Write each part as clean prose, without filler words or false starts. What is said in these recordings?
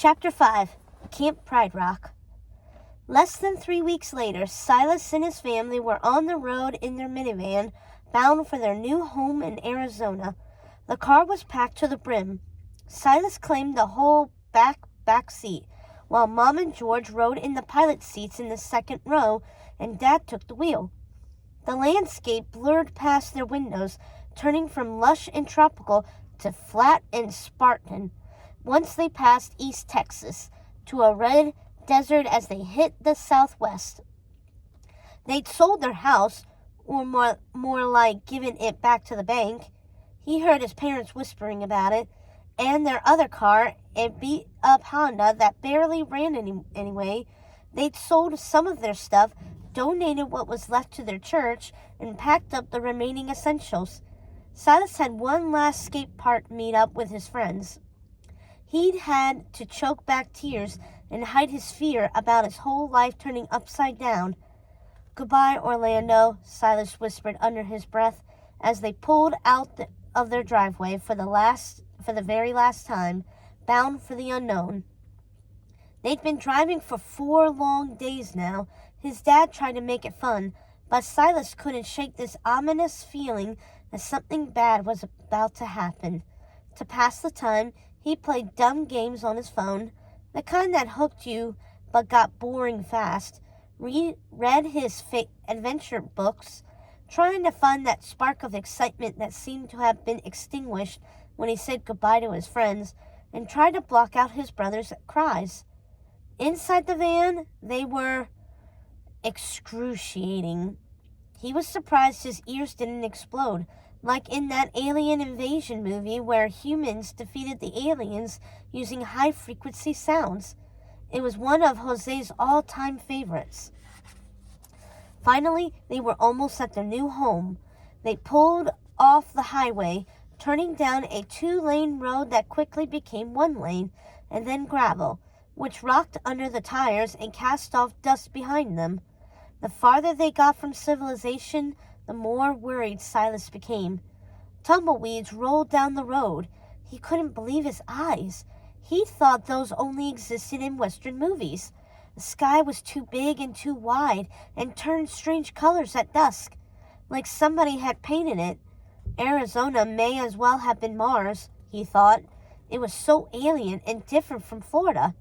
Chapter 5, Camp Pride Rock. Less than 3 weeks later, Silas and his family were on the road in their minivan, bound for their new home in Arizona. The car was packed to the brim. Silas claimed the whole back seat, while Mom and George rode in the pilot seats in the second row, and Dad took the wheel. The landscape blurred past their windows, turning from lush and tropical to flat and Spartan. Once they passed East Texas, to a red desert as they hit the southwest. They'd sold their house, or more like given it back to the bank. He heard his parents whispering about it, and their other car, a beat-up Honda that barely ran anyway. They'd sold some of their stuff, donated what was left to their church, and packed up the remaining essentials. Silas had one last skate park meet-up with his friends. He'd had to choke back tears and hide his fear about his whole life turning upside down. "Goodbye, Orlando," Silas whispered under his breath as they pulled out of their driveway for the very last time, bound for the unknown. They'd been driving for 4 long days now. His dad tried to make it fun, but Silas couldn't shake this ominous feeling that something bad was about to happen. To pass the time, he played dumb games on his phone, the kind that hooked you but got boring fast, read his adventure books, trying to find that spark of excitement that seemed to have been extinguished when he said goodbye to his friends, and tried to block out his brother's cries. Inside the van, they were excruciating. He was surprised his ears didn't explode, like in that alien invasion movie where humans defeated the aliens using high-frequency sounds. It was one of Jose's all-time favorites. Finally, they were almost at their new home. They pulled off the highway, turning down a 2-lane road that quickly became 1 lane, and then gravel, which rocked under the tires and cast off dust behind them. The farther they got from civilization, the more worried Silas became. Tumbleweeds rolled down the road. He couldn't believe his eyes. He thought those only existed in Western movies. The sky was too big and too wide and turned strange colors at dusk, like somebody had painted it. Arizona may as well have been Mars, he thought. It was so alien and different from Florida.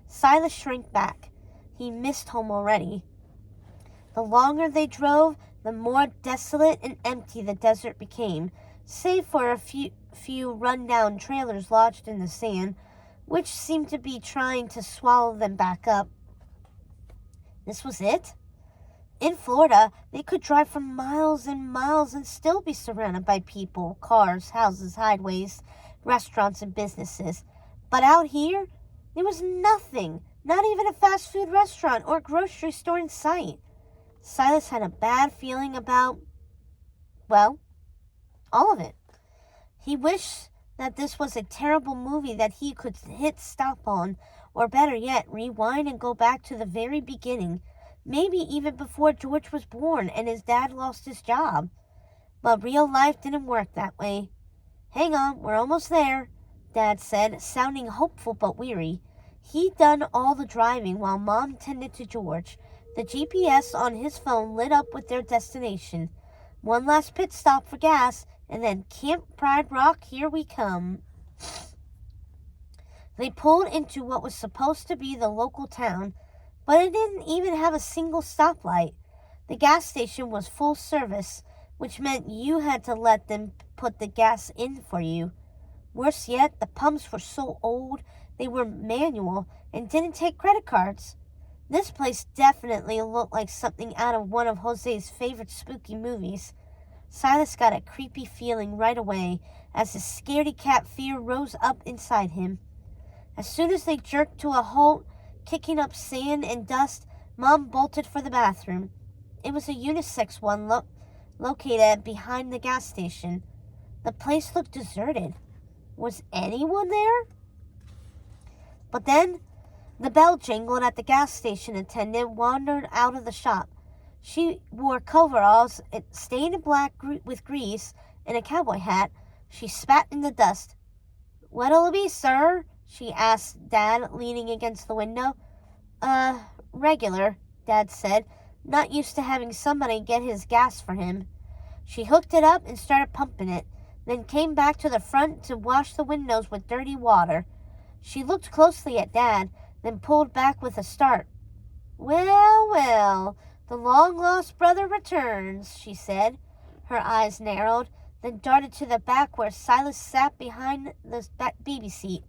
Silas shrank back. He missed home already. The longer they drove, the more desolate and empty the desert became, save for a few run-down trailers lodged in the sand, which seemed to be trying to swallow them back up. This was it? In Florida, they could drive for miles and miles and still be surrounded by people, cars, houses, highways, restaurants, and businesses. But out here, there was nothing, not even a fast food restaurant or grocery store in sight. Silas had a bad feeling about, well, all of it. He wished that this was a terrible movie that he could hit stop on, or better yet, rewind and go back to the very beginning, maybe even before George was born and his dad lost his job. But real life didn't work that way. "Hang on, we're almost there," Dad said, sounding hopeful but weary. He'd done all the driving while Mom tended to George. The GPS on his phone lit up with their destination. One last pit stop for gas, and then Camp Pride Rock, here we come. They pulled into what was supposed to be the local town, but it didn't even have a single stoplight. The gas station was full service, which meant you had to let them put the gas in for you. Worse yet, the pumps were so old they were manual and didn't take credit cards. This place definitely looked like something out of one of Jose's favorite spooky movies. Silas got a creepy feeling right away as his scaredy cat fear rose up inside him. As soon as they jerked to a halt, kicking up sand and dust, Mom bolted for the bathroom. It was a unisex one located behind the gas station. The place looked deserted. Was anyone there? But then the bell jingled at the gas station attendant wandered out of the shop. She wore coveralls stained black with grease and a cowboy hat. She spat in the dust. "What'll it be, sir?" she asked Dad, leaning against the window. Regular, Dad said, not used to having somebody get his gas for him. She hooked it up and started pumping it, then came back to the front to wash the windows with dirty water. She looked closely at Dad, then pulled back with a start. Well, well, the long-lost brother returns, she said. Her eyes narrowed, then darted to the back where Silas sat behind the baby seat.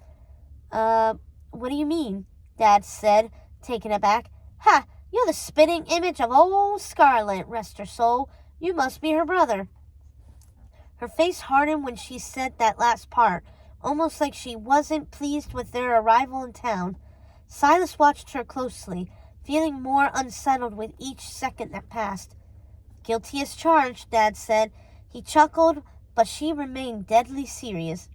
What do you mean? Dad said, taken aback. Ha! You're the spitting image of old Scarlet, rest her soul. You must be her brother. Her face hardened when she said that last part, almost like she wasn't pleased with their arrival in town. Silas watched her closely, feeling more unsettled with each second that passed. Guilty as charged, Dad said. He chuckled, but she remained deadly serious.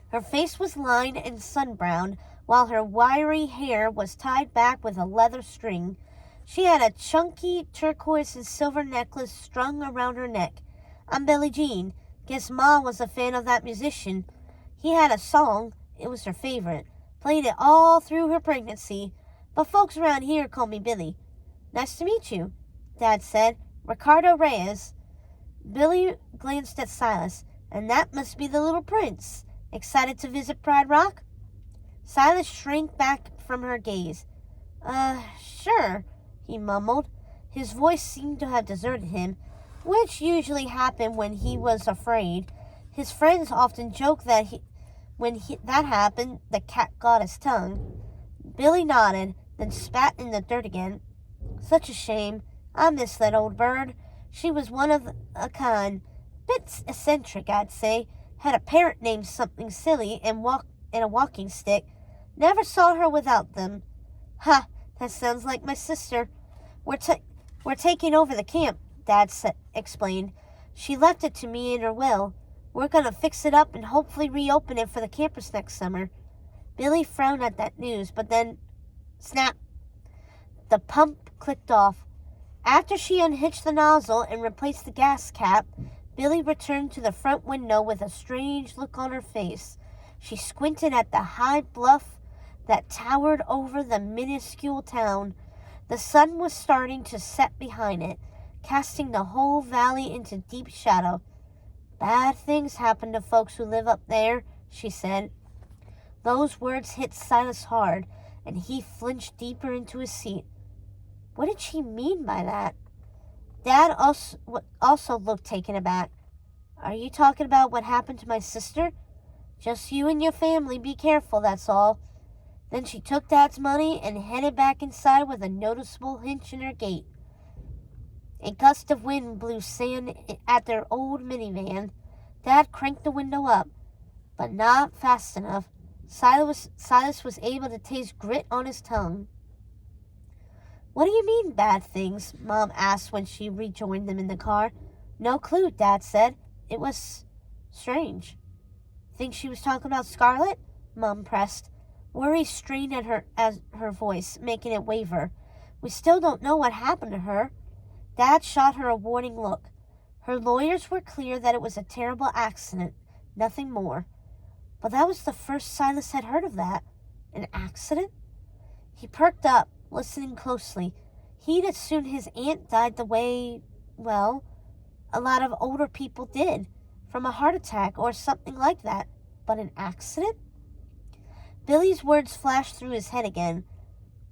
Her face was lined and sun-browned, while her wiry hair was tied back with a leather string. She had a chunky turquoise and silver necklace strung around her neck. I'm Billie Jean. Guess Ma was a fan of that musician. He had a song. It was her favorite. Played it all through her pregnancy. But folks around here call me Billie. Nice to meet you, Dad said. Ricardo Reyes. Billie glanced at Silas. And that must be the little prince. Excited to visit Pride Rock? Silas shrank back from her gaze. Sure, he mumbled. His voice seemed to have deserted him, which usually happened when he was afraid. His friends often joked that when that happened, the cat got his tongue. Billie nodded, then spat in the dirt again. Such a shame. I miss that old bird. She was one of a kind. Bit eccentric, I'd say. Had a parrot named something silly and a walking stick. Never saw her without them. Ha! That sounds like my sister. We're taking over the camp, Dad explained. She left it to me in her will. We're going to fix it up and hopefully reopen it for the campers next summer. Billie frowned at that news, but then, snap! The pump clicked off. After she unhitched the nozzle and replaced the gas cap, Billie returned to the front window with a strange look on her face. She squinted at the high bluff that towered over the minuscule town. The sun was starting to set behind it, casting the whole valley into deep shadow. Bad things happen to folks who live up there, she said. Those words hit Silas hard, and he flinched deeper into his seat. What did she mean by that? Dad also looked taken aback. Are you talking about what happened to my sister? Just you and your family, be careful, that's all. Then she took Dad's money and headed back inside with a noticeable hinch in her gait. A gust of wind blew sand at their old minivan. Dad cranked the window up, but not fast enough. Silas was able to taste grit on his tongue. What do you mean, bad things? Mom asked when she rejoined them in the car. No clue, Dad said. It was strange. Think she was talking about Scarlet? Mom pressed. Worry strained at her voice, making it waver. We still don't know what happened to her. Dad shot her a warning look. Her lawyers were clear that it was a terrible accident, nothing more. But that was the first Silas had heard of that. An accident? He perked up, listening closely. He'd assumed his aunt died the way, well, a lot of older people did, from a heart attack or something like that. But an accident? Billie's words flashed through his head again.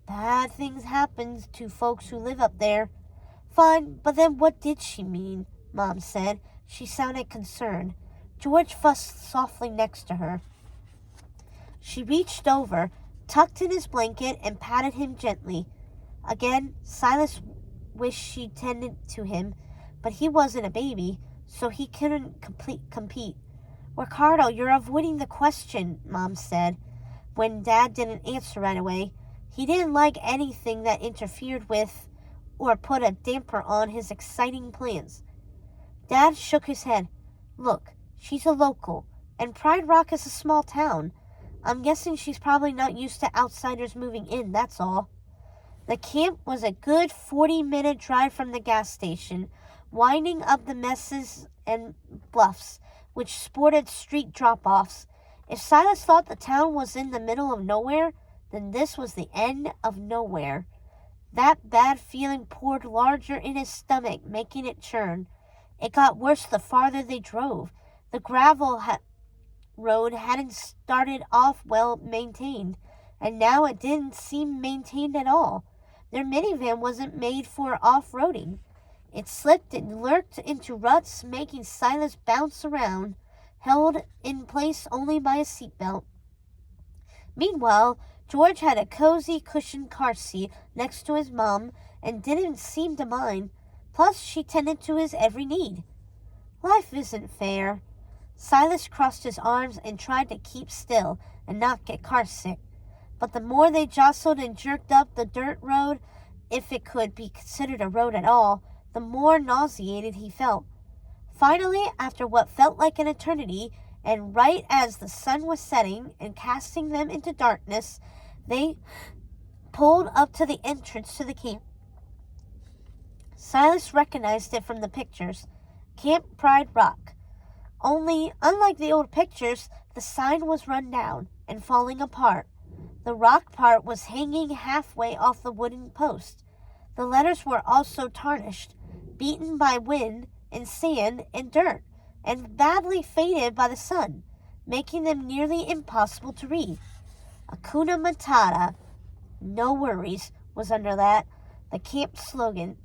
Bad things happen to folks who live up there. Fine, but then what did she mean? Mom said. She sounded concerned. George fussed softly next to her. She reached over, tucked in his blanket, and patted him gently. Again, Silas wished she tended to him, but he wasn't a baby, so he couldn't compete. Ricardo, you're avoiding the question, Mom said, when Dad didn't answer right away. He didn't like anything that interfered with or put a damper on his exciting plans. Dad shook his head. Look, she's a local, and Pride Rock is a small town. I'm guessing she's probably not used to outsiders moving in, that's all. The camp was a good 40-minute drive from the gas station, winding up the mesas and bluffs, which sported street drop-offs. If Silas thought the town was in the middle of nowhere, then this was the end of nowhere. That bad feeling poured larger in his stomach, making it churn. It got worse the farther they drove. The gravel road hadn't started off well maintained, and now it didn't seem maintained at all. Their minivan wasn't made for off-roading. It slipped and lurked into ruts, making Silas bounce around, held in place only by a seatbelt. Meanwhile, George had a cozy cushioned car seat next to his mom and didn't seem to mind. Plus, she tended to his every need. Life isn't fair. Silas crossed his arms and tried to keep still and not get car sick. But the more they jostled and jerked up the dirt road, if it could be considered a road at all, the more nauseated he felt. Finally, after what felt like an eternity, and right as the sun was setting and casting them into darkness, they pulled up to the entrance to the camp. Silas recognized it from the pictures. Camp Pride Rock. Only, unlike the old pictures, the sign was run down and falling apart. The rock part was hanging halfway off the wooden post. The letters were also tarnished, beaten by wind and sand and dirt, and badly faded by the sun, making them nearly impossible to read. Hakuna Matata, no worries, was under that, the camp slogan.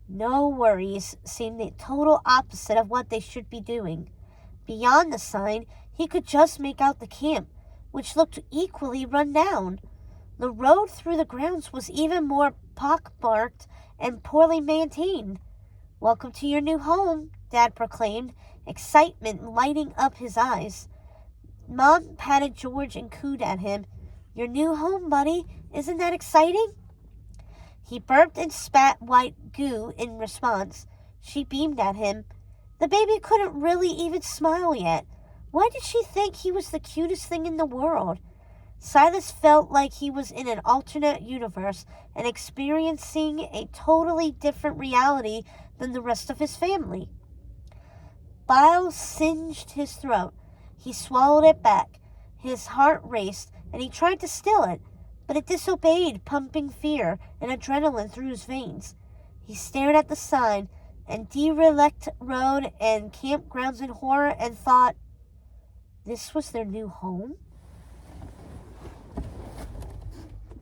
No worries seemed the total opposite of what they should be doing. Beyond the sign, he could just make out the camp, which looked equally run down. The road through the grounds was even more pockmarked and poorly maintained. "Welcome to your new home," Dad proclaimed, excitement lighting up his eyes. Mom patted George and cooed at him. "Your new home, buddy. Isn't that exciting?" He burped and spat white goo in response. She beamed at him. The baby couldn't really even smile yet. Why did she think he was the cutest thing in the world? Silas felt like he was in an alternate universe and experiencing a totally different reality than the rest of his family. Bile singed his throat. He swallowed it back. His heart raced, and he tried to still it, but it disobeyed, pumping fear and adrenaline through his veins. He stared at the sign and derelict road and campgrounds in horror and thought, this was their new home?